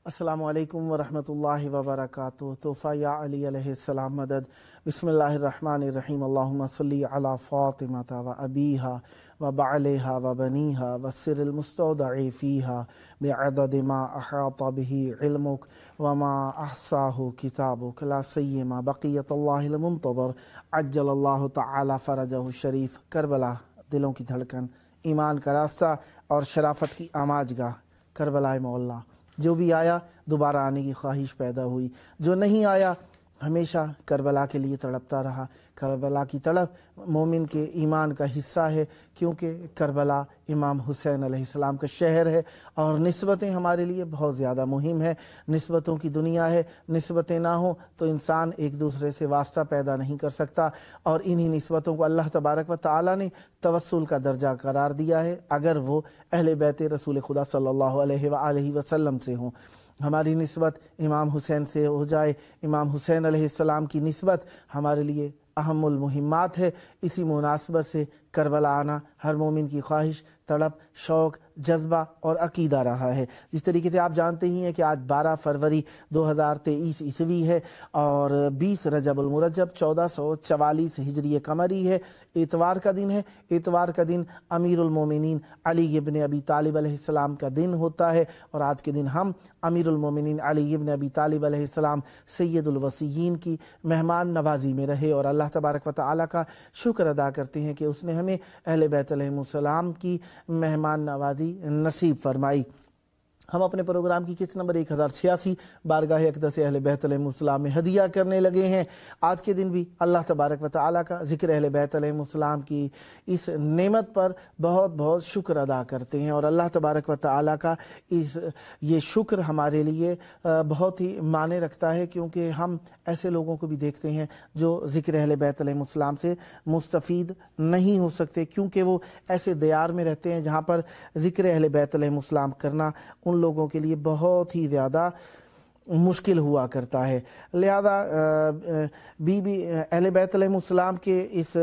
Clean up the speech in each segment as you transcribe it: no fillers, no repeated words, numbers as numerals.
السلام علیکم ورحمۃ اللہ وبرکاتہ۔ تحفہ یا علی علیہ السلام مدد۔ بسم اللہ الرحمن الرحیم۔ اللہم صلی علی فاطمہ و ابیہا و بعلہا و بنیہا والسر المستودع فیہا بعدد ما احاط بہ علمک وما احصاہ کتابک لا سیما بقیت اللہ المنتظر عجل اللہ تعالی فرجہ الشریف۔ کربلا دلوں کی دھڑکن، ایمان کا راستہ اور شرافت کی آماج گاہ، کربلا معلیٰ۔ جو بھی آیا دوبارہ آنے کی خواہش پیدا ہوئی، جو نہیں آیا ہمیشہ کربلا کے لیے تڑپتا رہا۔ کربلا کی تڑپ مومن کے ایمان کا حصہ ہے، کیونکہ کربلا امام حسین علیہ السلام کا شہر ہے، اور نسبتیں ہمارے لیے بہت زیادہ مہم ہے۔ نسبتوں کی دنیا ہے، نسبتیں نہ ہوں تو انسان ایک دوسرے سے واسطہ پیدا نہیں کر سکتا، اور انہی نسبتوں کو اللہ تبارک و تعالی نے توسل کا درجہ قرار دیا ہے، اگر وہ اہل بیت رسول خدا صلی اللہ علیہ وآلہ وسلم سے ہوں۔ ہماری نسبت امام حسین سے ہو جائے، امام حسین علیہ السلام کی نسبت ہمارے لیے اہم المہمات ہے۔ اسی مناسبت سے کربلا آنا ہر مومن کی خواہش، تڑپ، شوق، جذبہ اور عقیدہ رہا ہے۔ جس طریقے سے آپ جانتے ہی ہیں کہ آج 12 فروری 2023 عیسوی ہے، اور 20 رجب المرجب 1444 ہجری قمری ہے، اتوار کا دن ہے۔ اتوار کا دن امیر المومنین علی ابن ابی طالب علیہ السلام کا دن ہوتا ہے، اور آج کے دن ہم امیر المومنین علی ابن ابی طالب علیہ السلام سید الوصیین کی مہمان نوازی میں رہے، اور اللہ تبارک و تعالی کا شکر ادا کرتے ہیں کہ اس نے ہمیں اہل بیت علیہ السلام کی مہمان نوازی نصیب فرمائی۔ ہم اپنے پروگرام کی قسط نمبر 1086 بارگاہ اقدس اہل بیت علیہ السلام میں ہدیہ کرنے لگے ہیں۔ آج کے دن بھی اللہ تبارک و تعالی کا ذکر اہل بیت علیہ السلام کی اس نعمت پر بہت بہت شکر ادا کرتے ہیں، اور اللہ تبارک و تعالی کا یہ شکر ہمارے لیے بہت ہی معنی رکھتا ہے، کیونکہ ہم ایسے لوگوں کو بھی دیکھتے ہیں جو ذکر اہل بیت علیہ السلام سے مستفید نہیں ہو سکتے، کیونکہ وہ ایسے دیار میں رہتے ہیں جہاں پر ذکر اہل بیت علیہ السلام کرنا ان لوگوں کے لیے بہت ہی زیادہ مشکل ہوا کرتا ہے۔ لہذا اہل بیت علیہ السلام کے اس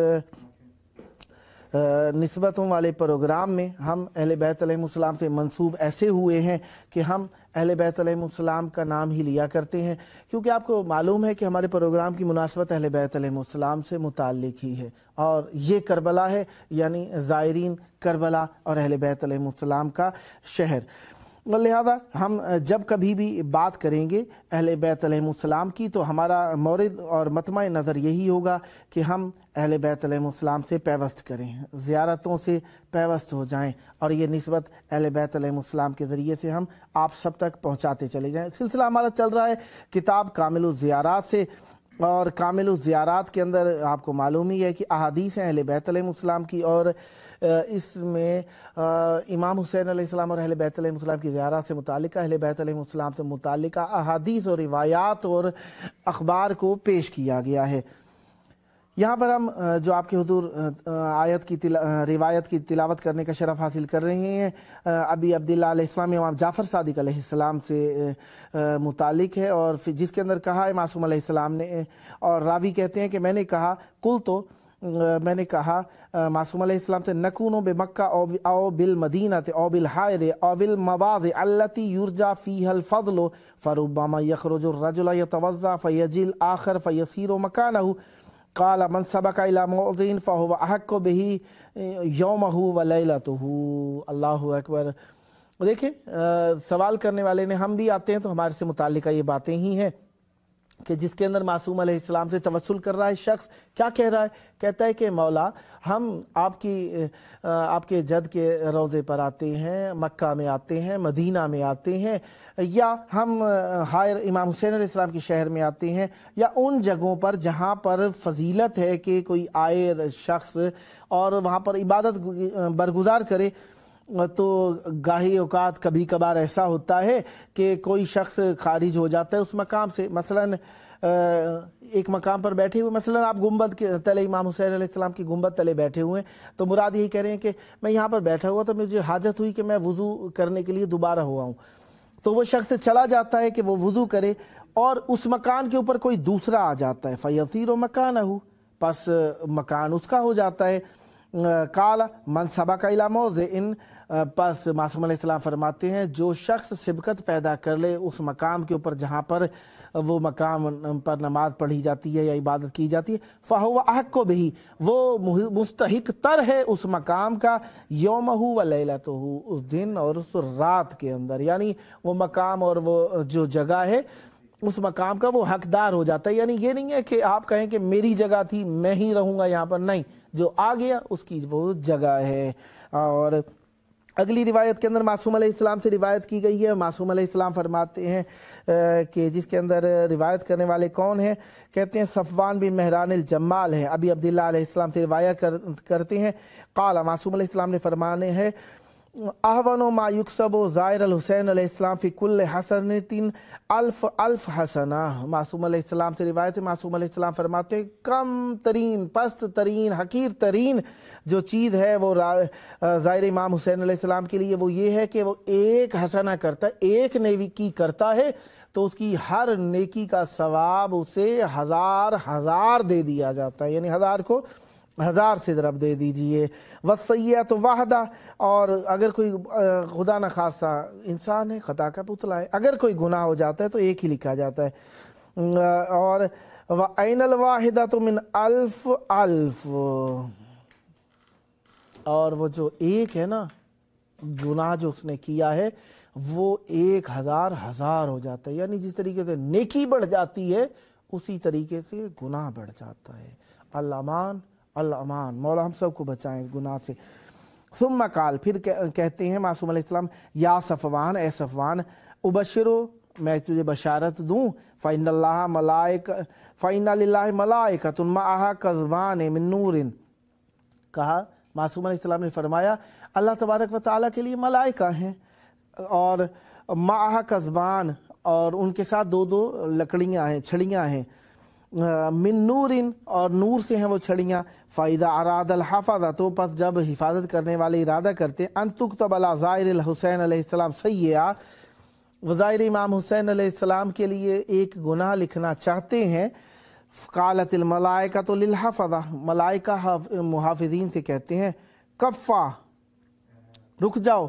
نسبتوں والے پروگرام میں ہم اہل بیت علیہ السلام سے منسوب ایسے ہوئے ہیں کہ ہم اہل بیت علیہ السلام کا نام ہی لیا کرتے ہیں، کیونکہ آپ کو معلوم ہے کہ ہمارے پروگرام کی مناسبت اہل بیت علیہ السلام سے متعلق ہی ہے، اور یہ کربلا ہے، یعنی زائرین کربلا اور اہل بیت علیہ السلام کا شہر۔ لہذا ہم جب کبھی بھی بات کریں گے اہل بیت علیہ السلام کی تو ہمارا مورد اور مطمع نظر یہی ہوگا کہ ہم اہل بیت علیہ السلام سے پیوست کریں، زیارتوں سے پیوست ہو جائیں، اور یہ نسبت اہل بیت علیہ السلام کے ذریعے سے ہم آپ سب تک پہنچاتے چلے جائیں۔ سلسلہ ہمارا چل رہا ہے کتاب کامل الزیارات سے، اور کامل الزیارات کے اندر آپ کو معلوم ہی ہے کہ احادیث ہیں اہل بیت علیہ السلام کی، اور اس میں امام حسین علیہ السلام اور اہل بیت علیہ السلام کی زیارت سے متعلقہ، اہل بیت علیہ السلام سے متعلقہ احادیث اور روایات اور اخبار کو پیش کیا گیا ہے۔ یہاں پر ہم جو آپ کے حضور روایت کی تلاوت کرنے کا شرف حاصل کر رہے ہیں، ابی عبداللہ علیہ السلام امام جعفر صادق علیہ السلام سے متعلق ہے، اور جس کے اندر کہا ہے معصوم علیہ السلام نے، اور راوی کہتے ہیں کہ میں نے کہا میں نے کہا معصوم علیہ السلام سے نکونو بمکہ او بالمدینہ او بالحائر او بالمواضع التي یرجا فیہا الفضل فربما یخرج الرجل یتوضا فیجل آخر فیسیر مکانہ قال من سبق الى موضع فهو احق به یومہ ولیلتہ۔ اللہ اکبر۔ دیکھیں سوال کرنے والے نے ہم بھی آتے ہیں تو ہمارے سے متعلقہ یہ باتیں ہی ہیں کہ جس کے اندر معصوم علیہ السلام سے توسل کر رہا ہے شخص کیا کہہ رہا ہے؟ کہتا ہے کہ مولا ہم آپ کے جد کے روضے پر آتے ہیں، مکہ میں آتے ہیں، مدینہ میں آتے ہیں، یا ہم امام حسین علیہ السلام کے شہر میں آتے ہیں، یا ان جگہوں پر جہاں پر فضیلت ہے کہ کوئی آئے شخص اور وہاں پر عبادت برگزار کرے، تو گاہی اوقات کبھی کبھار ایسا ہوتا ہے کہ کوئی شخص خارج ہو جاتا ہے اس مقام سے، مثلاً ایک مقام پر بیٹھے ہوئے، مثلاً آپ گنبد کے تلے، امام حسین علیہ السلام کی گنبد تلے بیٹھے ہوئے ہیں، تو مراد یہی کہہ رہے ہیں کہ میں یہاں پر بیٹھا ہوا تو مجھے حاجت ہوئی کہ میں وضو کرنے کے لیے دوبارہ ہوا ہوں، تو وہ شخص چلا جاتا ہے کہ وہ وضو کرے، اور اس مکان کے اوپر کوئی دوسرا آ جاتا ہے، فَيَصِيرُ مَكَانَهُ، پس مکان اس کا ہو جاتا ہے۔ قال من سبق الی موضع، پس معصوم علیہ السلام فرماتے ہیں جو شخص سبقت پیدا کر لے اس مقام کے اوپر جہاں پر وہ مقام پر نماز پڑھی جاتی ہے یا عبادت کی جاتی ہے، فَهُوَ أَحَقُّ بِهِ، وہ مستحق تر ہے اس مقام کا، یومہ و لیلتہ، اس دن اور اس رات کے اندر، یعنی وہ مقام اور وہ جو جگہ ہے اس مقام کا وہ حقدار ہو جاتا ہے۔ یعنی یہ نہیں ہے کہ آپ کہیں کہ میری جگہ تھی میں ہی رہوں گا یہاں پر، نہیں، جو آ گیا اس کی وہ جگہ ہے۔ اور اگلی روایت کے اندر معصوم علیہ السلام سے روایت کی گئی ہے، معصوم علیہ السلام فرماتے ہیں کہ جس کے اندر روایت کرنے والے کون ہیں، کہتے ہیں صفوان بن مہران الجمال ہیں، ابی عبداللہ علیہ السلام سے روایت کرتے ہیں، قال معصوم علیہ السلام نے فرمانے ہیں احون ما یکسب زائر الحسین علیہ السلام فی کل حسنۃ الف حسنہ، معصوم علیہ السلام سے روایت ہے، معصوم علیہ السلام فرماتے ہیں کم ترین، پست ترین، حقیر ترین جو چیز ہے وہ زائر امام حسین علیہ السلام کے لیے وہ یہ ہے کہ وہ ایک حسنہ کرتا ہے، ایک نیکی کرتا ہے تو اس کی ہر نیکی کا ثواب اسے ہزار دے دیا جاتا ہے، یعنی 1000 کو 1000 سے ضرب دے دیجئے۔ وَالسَّیِّئَةُ وَحْدَ، اور اگر کوئی خدا نخواستہ انسان ہے، خطا کا پتلا ہے، اگر کوئی گناہ ہو جاتا ہے تو ایک ہی لکھا جاتا ہے۔ اور وَأَيْنَ الْوَاحِدَةُ مِنْ أَلْفٍ، اور وہ جو ایک ہے نا گناہ جو اس نے کیا ہے وہ 1000 ہو جاتا ہے، یعنی جس طریقے سے نیکی بڑھ جاتی ہے اسی طریقے سے گناہ بڑھ جاتا ہے۔ الامان الامان، مولا ہم سب کو بچائیں گناہ سے۔ ثم قال، پھر کہتے ہیں معصوم علیہ السلام یا صفوان، اے صفوان، ابشرو، میں تجھے بشارت دوں، فإن للہ ملائکۃ معہا کظبان من نور، کہا معصوم علیہ السلام نے فرمایا اللہ تبارک و تعالیٰ کے لیے ملائکہ ہیں، اور معہا کظبان، اور ان کے ساتھ 2 لکڑیاں ہیں، چھڑیاں ہیں، من نور، اور نور سے ہیں وہ چھڑیاں، فَإِذَا أَرَادَ الْحَفَظَ، تو پس جب حفاظت کرنے والے ارادہ کرتے ہیں، أَن تُكْتَبَ عَلَى زَائِرِ الْحُسَيْنِ علیہ السلام سیئہ، وزائر امام حسین علیہ السلام کے لیے ایک گناہ لکھنا چاہتے ہیں، قالت الملائکۃ للحفظہ، ملائکہ محافظین سے کہتے ہیں کفا، رک جاؤ،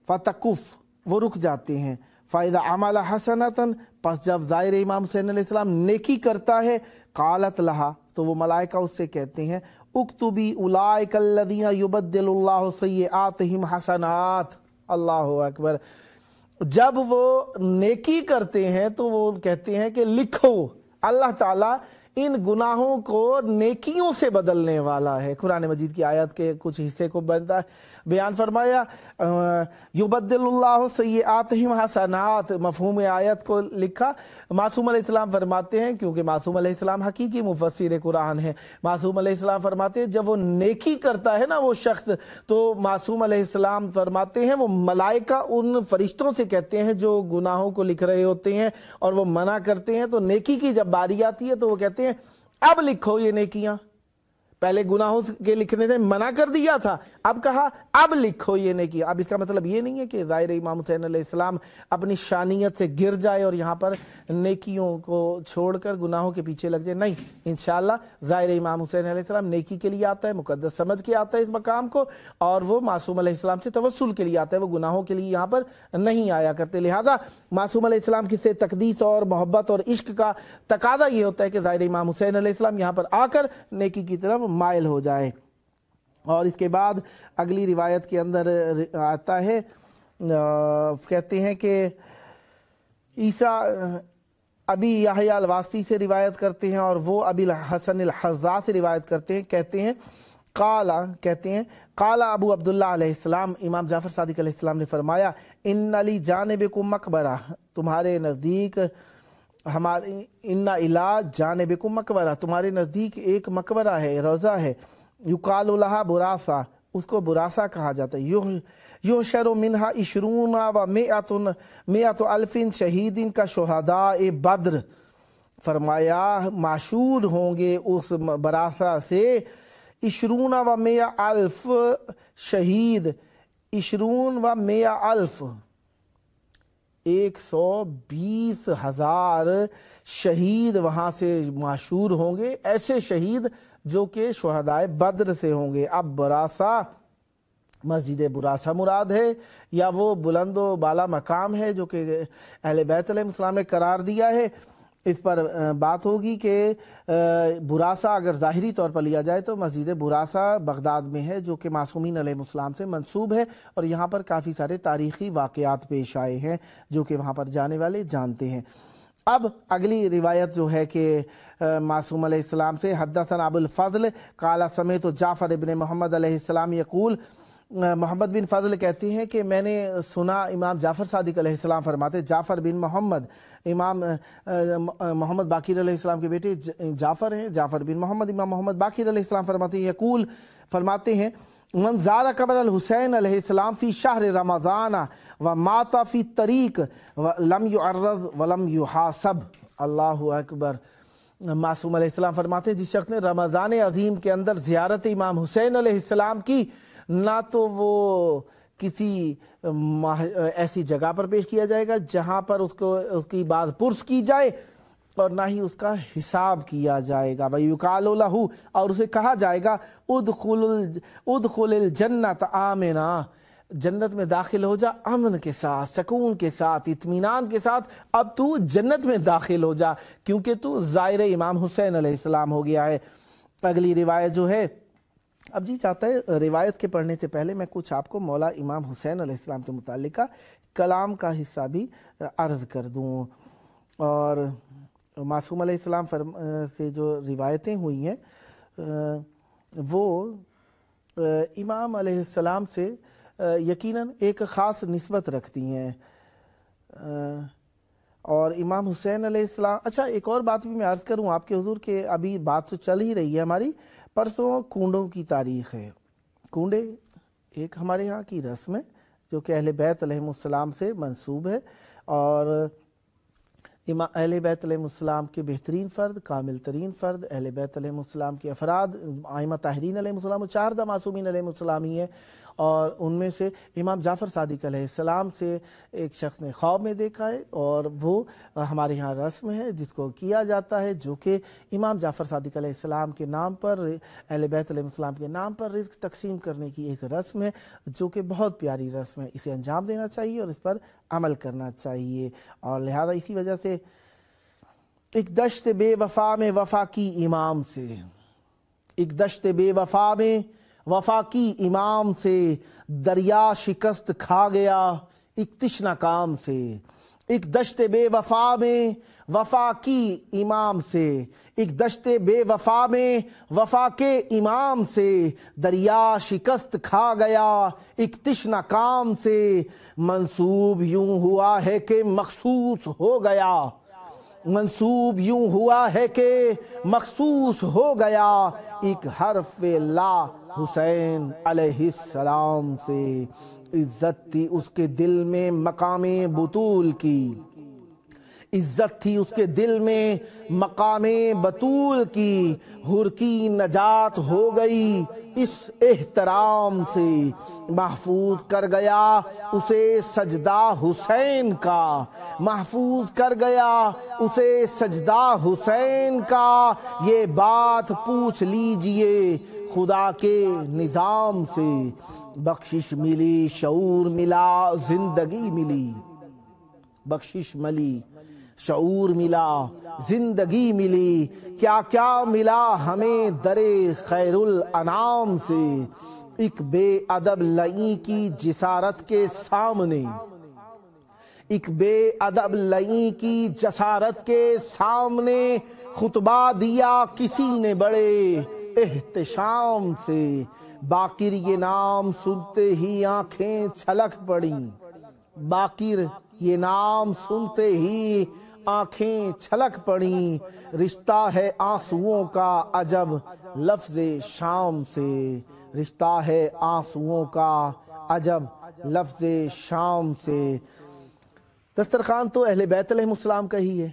فتکف، وہ رک جاتے ہیں، فَإِذَا عَمَلَ حَسَنَةً، پس جب زائر امام حسین علیہ السلام نیکی کرتا ہے، قالت لہا، تو وہ ملائکہ اس سے کہتے ہیں اکتبی اولئک الذین یبدل اللہ سیئاتہم حسنات، اللہ اکبر، جب وہ نیکی کرتے ہیں تو وہ کہتے ہیں کہ لکھو، اللہ تعالیٰ ان گناہوں کو نیکیوں سے بدلنے والا ہے۔ قرآن مجید کی آیت کے کچھ حصے کو بیان فرمایا، یبدل اللہ سیئاتہم حسنات، مفہوم آیت کو لکھا۔ معصوم علیہ السلام فرماتے ہیں، کیونکہ معصوم علیہ السلام حقیقی مفسر قرآن ہے، معصوم علیہ السلام فرماتے ہیں جب وہ نیکی کرتا ہے نا وہ شخص، تو معصوم علیہ السلام فرماتے ہیں وہ ملائکہ ان فرشتوں سے کہتے ہیں جو گناہوں کو لکھ رہے ہوتے ہیں اور وہ منع کرتے ہیں، تو نیکی کی جب باری آتی ہے تو وہ کہتے ہیں اب لکھو یہ نیکیاں، پہلے گناہوں کے لکھنے سے منع کر دیا تھا، اب کہا اب لکھو یہ نیکی۔ اب اس کا مطلب یہ نہیں ہے کہ ظاہر امام حسین علیہ السلام اپنی شانیت سے گر جائے اور یہاں پر نیکیوں کو چھوڑ کر گناہوں کے پیچھے لگ جائے، نہیں، انشاءاللہ ظاہر امام حسین علیہ السلام نیکی کے لیے آتا ہے، مقدس سمجھ کے آتا ہے اس مقام کو، اور وہ معصوم علیہ السلام سے توسل کے لیے آتا ہے، وہ گناہوں کے لیے یہاں پر نہیں آیا کرتے۔ لہذا معصوم علیہ السلام کی سے تقدیس اور محبت اور عشق کا تقاضا یہ ہوتا ہے کہ ظاہر امام حسین علیہ السلام یہاں پر آ کر نیکی کی طرف مائل ہو جائے۔ اور اس کے بعد اگلی روایت کے اندر آتا ہے، کہتے ہیں کہ عیسیٰ ابی یحییٰ الواسطی سے روایت کرتے ہیں اور وہ ابی الحسن الحذاء سے روایت کرتے ہیں، کہتے ہیں قال ابو عبداللہ علیہ السلام، امام جعفر صادق علیہ السلام نے فرمایا ان لی جانبکم مقبرہ، تمہارے نزدیک ان الی جانبکم مقبرہ، تمہارے نزدیک ایک مقبرہ ہے، روضہ ہے، یقال لہا براسہ، اس کو براسا کہا جاتا ہے۔ یحشر منہا عشرون و مئۃ الف شہید کا شہداء بدر، فرمایا معشور ہوں گے اس براسا سے عشرون و مئۃ الف شہید، عشرون و مئۃ الف 120,000 شہید وہاں سے معشور ہوں گے، ایسے شہید جو کہ شہدائے بدر سے ہوں گے۔ اب براسا مسجد براسا مراد ہے یا وہ بلند و بالا مقام ہے جو کہ اہل بیت علیہ السلام نے قرار دیا ہے، اس پر بات ہوگی کہ براسا اگر ظاہری طور پر لیا جائے تو مسجد براسا بغداد میں ہے جو کہ معصومین علیہ السلام سے منسوب ہے، اور یہاں پر کافی سارے تاریخی واقعات پیش آئے ہیں جو کہ وہاں پر جانے والے جانتے ہیں۔ اب اگلی روایت جو ہے کہ معصوم علیہ السلام سے حدثنا ابو الفضل قال سمعت جعفر ابن محمد علیہ السلام یقول، محمد بن فضل کہتے ہیں کہ میں نے سنا امام جعفر صادق علیہ السلام فرماتے، جعفر بن محمد، امام محمد باقر علیہ السلام کے بیٹے جعفر ہیں، جعفر بن محمد، امام محمد باقر علیہ السلام فرماتے ہیں، یقول فرماتے ہیں، من زار قبر الحسین علیہ السلام فی شہر رمضان ومات فی طریق لم یعرض ولم یحاسب۔ اللہ اکبر۔ معصوم علیہ السلام فرماتے ہیں جس شخص نے رمضان عظیم کے اندر زیارت امام حسین علیہ السلام کی، نہ تو وہ کسی ایسی جگہ پر پیش کیا جائے گا جہاں پر اس کی باز پرس کی جائے، اور نہ ہی اس کا حساب کیا جائے گا۔ وَيُقَالُ لَهُ، اور اسے کہا جائے گا ادخل الجنت آمنا، جنت میں داخل ہو جا امن کے ساتھ، سکون کے ساتھ، اطمینان کے ساتھ، اب تو جنت میں داخل ہو جا کیونکہ تو زائر امام حسین علیہ السلام ہو گیا ہے۔ اگلی روایت جو ہے، اب جی چاہتا ہے روایت کے پڑھنے سے پہلے میں کچھ آپ کو مولا امام حسین علیہ السلام سے متعلقہ کلام کا حصہ بھی عرض کر دوں۔ اور معصوم علیہ السلام سے جو روایتیں ہوئی ہیں وہ امام علیہ السلام سے یقیناً ایک خاص نسبت رکھتی ہیں، اور امام حسین علیہ السلام، اچھا ایک اور بات بھی میں عرض کروں آپ کے حضور کہ ابھی بات تو چل ہی رہی ہے ہماری، پرسوں کنڈوں کی تاریخ ہے۔ کنڈے ایک ہمارے ہاں کی رسم ہے جو کہ اہل بیت علیہ السلام سے منسوب ہے، اور اہل بیت علیہ السلام کے بہترین فرد، کامل ترین فرد اہل بیت علیہ السلام کے افراد ائمہ طاہرین علیہ السلام، 4 معصومین علیہ السلام ہی ہیں، اور ان میں سے امام جعفر صادق علیہ السلام سے ایک شخص نے خواب میں دیکھا ہے، اور وہ ہمارے ہاں رسم ہے جس کو کیا جاتا ہے، جو کہ امام جعفر صادق علیہ السلام کے نام پر، اہل بیت علیہ السلام کے نام پر رزق تقسیم کرنے کی ایک رسم ہے جو کہ بہت پیاری رسم ہے، اسے انجام دینا چاہیے اور اس پر عمل کرنا چاہیے۔ اور لہذا اسی وجہ سے ایک دشت بے وفا میں وفا کی امام سے، ایک دشت بے وفا میں وفا کی امام سے، دریا شکست کھا گیا ایک تشنہ کام سے، ایک دشت بے وفا میں وفا کی امام سے، ایک دشت بے وفا میں وفا کے امام سے، دریا شکست کھا گیا ایک تشنہ کام سے، منسوب یوں ہوا ہے کہ مخصوص ہو گیا، منسوب یوں ہوا ہے کہ مخصوص ہو گیا ایک حرف لا حسین علیہ السلام سے۔ عزت تھی اس کے دل میں مقام بطول کی، عزت تھی اس کے دل میں مقام بطول کی، حر کی نجات ہو گئی اس احترام سے، محفوظ کر گیا اسے سجدہ حسین کا، محفوظ کر گیا اسے سجدہ حسین کا، یہ بات پوچھ لیجئے خدا کے نظام سے، بخشش ملی شعور ملا زندگی ملی، بخشش ملی شعور ملا زندگی ملی، کیا کیا ملا ہمیں در خیر الانام سے، ایک بے ادب لئی کی جسارت کے سامنے، ایک بے ادب لئی کی جسارت کے سامنے خطبہ دیا کسی نے بڑے احتشام سے، باقر یہ نام سنتے ہی آنکھیں چھلک پڑیں، باقر یہ نام سنتے ہی آنکھیں چھلک پڑیں، رشتہ ہے آنسوؤں کا عجب لفظ شام سے، رشتہ ہے آنسوؤں کا عجب لفظ شام سے۔ دسترخوان تو اہل بیت علیہ السلام کا ہی ہے،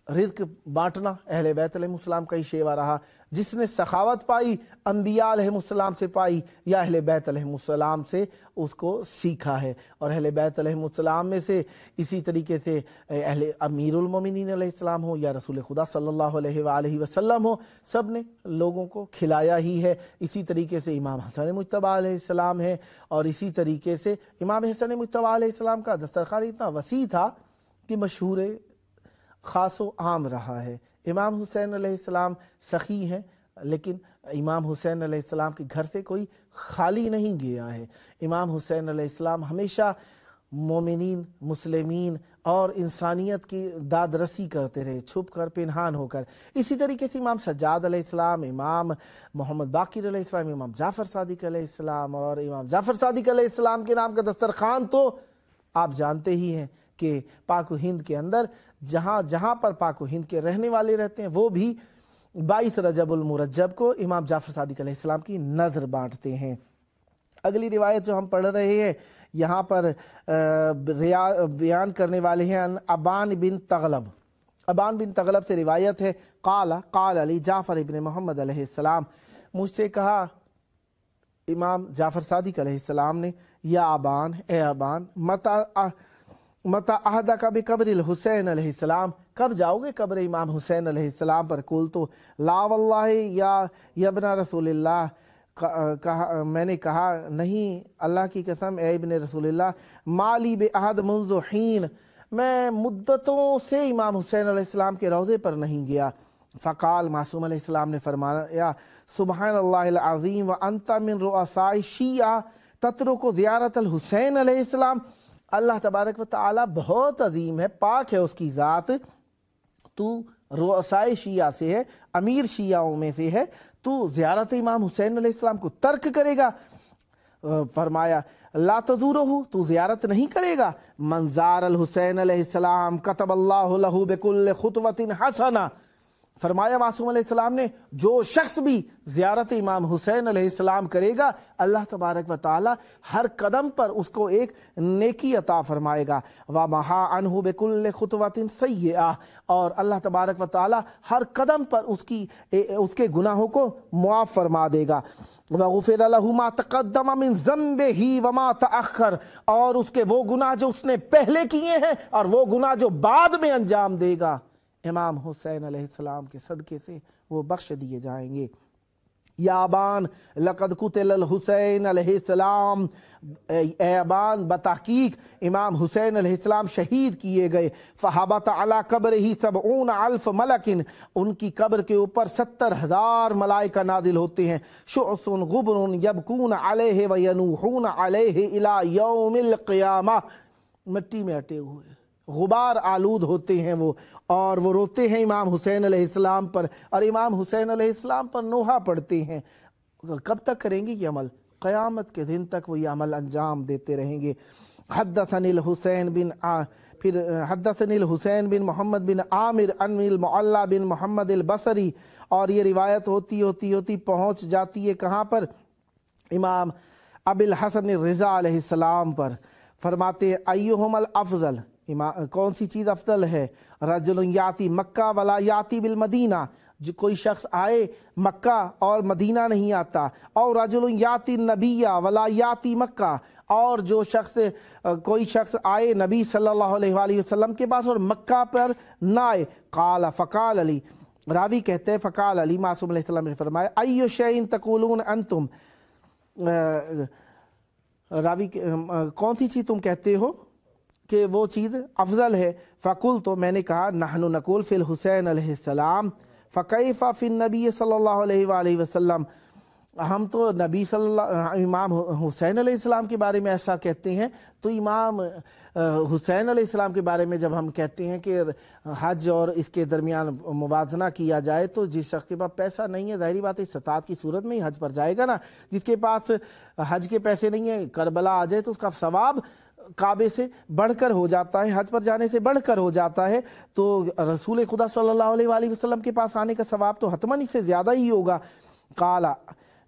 رزق بانٹنا اہل بیت علیہ السلام کا ہی شیوا رہا۔ جس نے سخاوت پائی انبیاء علیہ السلام سے پائی یا اہل بیت علیہ السلام سے اس کو سیکھا ہے۔ اور اہل بیت علیہ السلام میں سے اسی طریقے سے اہل امیر المومنین علیہ السلام ہو یا رسول خدا صلی اللہ علیہ وآلہ وسلم ہو، سب نے لوگوں کو کھلایا ہی ہے۔ اسی طریقے سے امام حسن مجتبیٰ علیہ السلام ہے، اور اسی طریقے سے امام حسن مجتبیٰ علیہ السلام کا دسترخوان اتنا وسیع تھا کہ مشہور خاص و عام رہا ہے۔ امام حسین علیہ السلام سخی ہیں، لیکن امام حسین علیہ السلام کے گھر سے کوئی خالی نہیں گیا ہے۔ امام حسین علیہ السلام ہمیشہ مومنین، مسلمین اور انسانیت کی داد رسی کرتے رہے، چھپ کر، پنہان ہو کر۔ اسی طریقے سے امام سجاد علیہ السلام، امام محمد باقر علیہ السلام، امام جعفر صادق علیہ السلام، اور امام جعفر صادق علیہ السلام کے نام کا دسترخوان تو آپ جانتے ہی ہیں کہ پاک و ہند کے اندر جہاں جہاں پر پاک و ہند کے رہنے والے رہتے ہیں وہ بھی 22 رجب المرجب کو امام جعفر صادق علیہ السلام کی نذر بانٹتے ہیں۔ اگلی روایت جو ہم پڑھ رہے ہیں یہاں پر بیان کرنے والے ہیں ابان بن تغلب۔ ابان بن تغلب سے روایت ہے، قال علی جعفر ابن محمد علیہ السلام، مجھ سے کہا امام جعفر صادق علیہ السلام نے، یا ابان، اے ابان، متی عہدک بقبر الحسین علیہ السلام، کب جاؤ گے قبر امام حسین علیہ السلام پر؟ قلت لا واللہ یا ابن رسول اللہ، میں نے کہا نہیں اللہ کی قسم اے ابن رسول اللہ، مالی بعہد منذ حین، میں مدتوں سے امام حسین علیہ السلام کے روضے پر نہیں گیا۔ فقال، معصوم علیہ السلام نے فرمایا، سبحان اللہ العظیم وانت من رؤساء الشیعہ تترک زیارت الحسین علیہ السلام، اللہ تبارک و تعالی بہت عظیم ہے، پاک ہے اس کی ذات، تو رؤسائے شیعہ سے ہے، امیر شیعوں میں سے ہے، تو زیارت امام حسین علیہ السلام کو ترک کرے گا؟ فرمایا لا تزورہ، تو زیارت نہیں کرے گا؟ من زار الحسین علیہ السلام کتب اللہ لہ بکل خطوۃ حسنہ، فرمایا معصوم علیہ السلام نے جو شخص بھی زیارت امام حسین علیہ السلام کرے گا اللہ تبارک و تعالی ہر قدم پر اس کو ایک نیکی عطا فرمائے گا، وَمَحَا عَنْهُ بِكُلِّ خُطْوَةٍ سَيِّئَةٍ، اور اللہ تبارک و تعالی ہر قدم پر اس کے گناہوں کو معاف فرما دے گا، وَغُفِرَ لَهُ مَا تَقَدَّمَ مِن ذَنبِهِ وَمَا تَأَخَّرَ، اور اس کے وہ گناہ جو اس نے پہلے کیے ہیں اور وہ گناہ جو بعد میں انجام دے گا امام حسین علیہ السلام کے صدقے سے وہ بخش دیے جائیں گے۔ یا ابان لقد قتل الحسین علیہ السلام، اے ابان بتحقیق امام حسین علیہ السلام شہید کیے گئے، فحبط علی قبرہ 70,000 ملک، ان کی قبر کے اوپر 70,000 ملائکہ نازل ہوتے ہیں، شعث غبر یبکون علیہ وینوحون علیہ الی یوم القیامہ، مٹی میں اٹے ہوئے غبار آلود ہوتے ہیں وہ، اور وہ روتے ہیں امام حسین علیہ السلام پر، اور امام حسین علیہ السلام پر نوحہ پڑھتے ہیں۔ کب تک کریں گے یہ عمل؟ قیامت کے دن تک وہ یہ عمل انجام دیتے رہیں گے۔ حدثنی الحسین بن محمد بن عامر عن المعلی بن محمد البصری، اور یہ روایت ہوتی پہنچ جاتی ہے کہاں پر؟ امام ابی الحسن الرضا علیہ السلام پر۔ فرماتے ہیں ایہم الافضل، کون سی چیز افضل ہے؟ رجل یاتی مکہ ولا یاتی بالمدینہ، جو کوئی شخص آئے مکہ اور مدینہ نہیں آتا، اور رجل یاتی النبی ولا یاتی مکہ، اور جو شخص کوئی شخص آئے نبی صلی اللہ علیہ وآلہ وسلم کے پاس اور مکہ پر نہ آئے۔ قال فقال علی، راوی کہتے ہیں فقال علی، معصوم علیہ السلام نے فرمایا ایو شیء تقولون انتم، راوی کون سی چیز تم کہتے ہو کہ وہ چیز افضل ہے؟ فقلت، تو میں نے کہا نحن نقول فی الحسین علیہ السلام فکیف فی النبی صلی اللہ علیہ وآلہ وسلم، ہم تو نبی صلی اللہ امام حسین علیہ السلام کے بارے میں ایسا کہتے ہیں، تو امام حسین علیہ السلام کے بارے میں جب ہم کہتے ہیں کہ حج اور اس کے درمیان موازنہ کیا جائے تو جس شخص کے پاس پیسہ نہیں ہے ظاہری بات ہے استطاعت کی صورت میں ہی حج پر جائے گا نا، جس کے پاس حج کے پیسے نہیں ہیں کربلا آ جائے تو اس کا ثواب کعبے سے بڑھ کر ہو جاتا ہے، حج پر جانے سے بڑھ کر ہو جاتا ہے، تو رسول خدا صلی اللہ علیہ وآلہ وسلم کے پاس آنے کا ثواب تو حتماً اس سے زیادہ ہی ہوگا۔ قال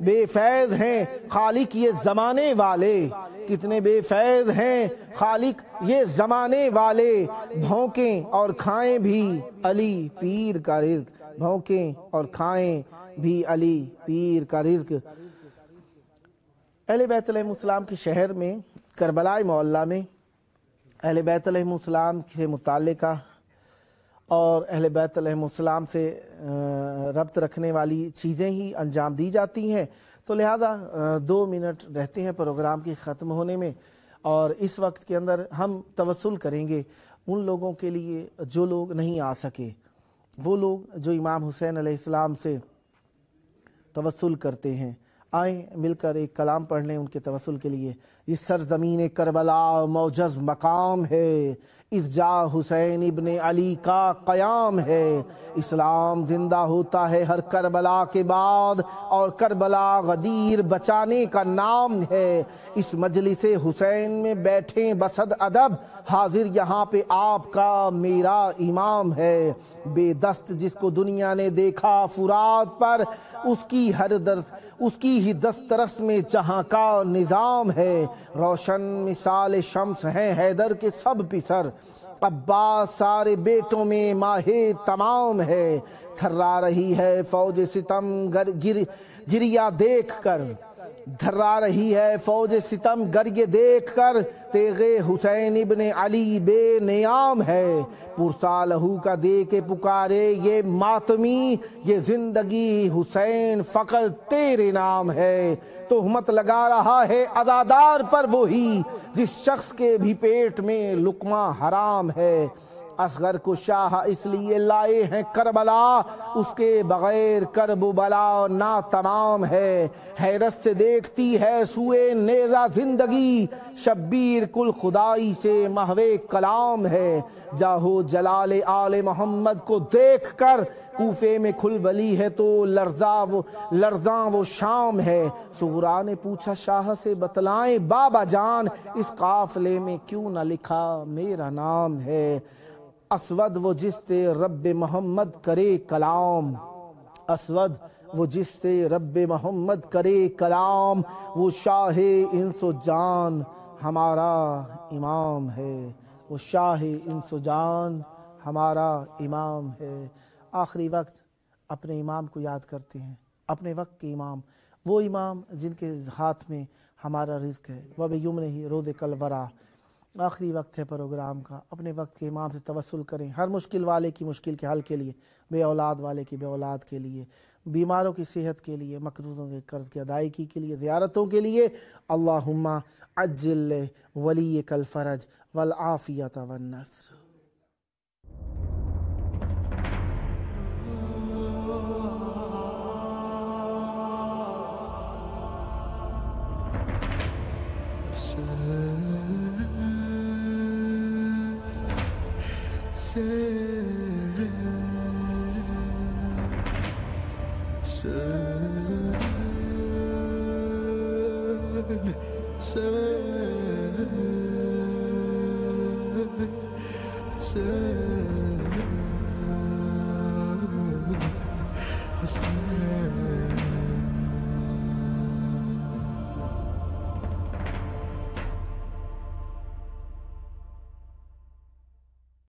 بے فیض ہیں خالق یہ زمانے والے، کتنے بے فیض ہیں خالق یہ زمانے والے، بھونکیں اور کھائیں بھی علی پیر کا رزق، بھونکیں اور کھائیں بھی علی پیر کا رزق۔ اہل بیت علیہ السلام کے شہر میں کربلا معلیٰ میں اہل بیت علیہ السلام سے متعلقہ اور اہل بیت علیہ السلام سے ربط رکھنے والی چیزیں ہی انجام دی جاتی ہیں، تو لہذا 2 منٹ رہتے ہیں پروگرام کے ختم ہونے میں، اور اس وقت کے اندر ہم توسل کریں گے ان لوگوں کے لیے جو لوگ نہیں آ سکے، وہ لوگ جو امام حسین علیہ السلام سے توسل کرتے ہیں۔ آئیں مل کر ایک کلام پڑھ لیں ان کے توسل کے لیے۔ یہ سرزمین کربلا معجز مقام ہے، اس جا حسین ابن علی کا قیام ہے، اسلام زندہ ہوتا ہے ہر کربلا کے بعد، اور کربلا غدیر بچانے کا نام ہے۔ اس مجلس حسین میں بیٹھیں بصد ادب، حاضر یہاں پہ آپ کا میرا امام ہے۔ بے دست جس کو دنیا نے دیکھا فرات پر، اس کی ہی دسترس میں جہاں کا نظام ہے۔ روشن مثال شمس ہیں حیدر کے سب پسر، عباس سارے بیٹوں میں ماہ تمام ہے۔ تھرا رہی ہے فوج ستم گریہ دیکھ کر، دھرا رہی ہے فوج ستم گریہ دیکھ کر، تیغ حسین ابن علی بے نیام ہے۔ پرسا لہو کا دے کے پکارے یہ ماتمی، یہ زندگی حسین فقط تیرے نام ہے۔ تہمت لگا رہا ہے عزادار پر وہی، جس شخص کے بھی پیٹ میں لقمہ حرام ہے۔ اصغر کو شاہ اس لیے لائے ہیں کربلا، اس کے بغیر کرب و بلا نا تمام ہے۔ حیرت سے دیکھتی ہے سوئے نیزہ زندگی، شبیر کل خدائی سے محو کلام ہے۔ جاہو جلال آل محمد کو دیکھ کر، کوفے میں کھلبلی ہے تو لرزاں وہ شام ہے۔ صغرا نے پوچھا شاہ سے بتلائیں بابا جان، اس قافلے میں کیوں نہ لکھا میرا نام ہے۔ اسود وہ جس سے رب محمد کرے کلام، اسود وہ جس سے رب محمد کرے کلام، وہ شاہ انس و جان ہمارا امام ہے، وہ شاہ انس و جان ہمارا امام ہے۔ آخری وقت اپنے امام کو یاد کرتے ہیں، اپنے وقت کے امام، وہ امام جن کے ہاتھ میں ہمارا رزق ہے۔ وَبِيُمْنِهِ رُزِقَ الْوَرَىٰ۔ آخری وقت ہے پروگرام کا، اپنے وقت کے امام سے توسل کریں، ہر مشکل والے کی مشکل کے حل کے لیے، بے اولاد والے کی بے اولاد کے لیے، بیماروں کی صحت کے لیے، مقروضوں کے قرض کی ادائیگی کے لیے، زیارتوں کے لیے۔ اللہم عجل ولیک الفرج والعافیت والنصر۔ Hassan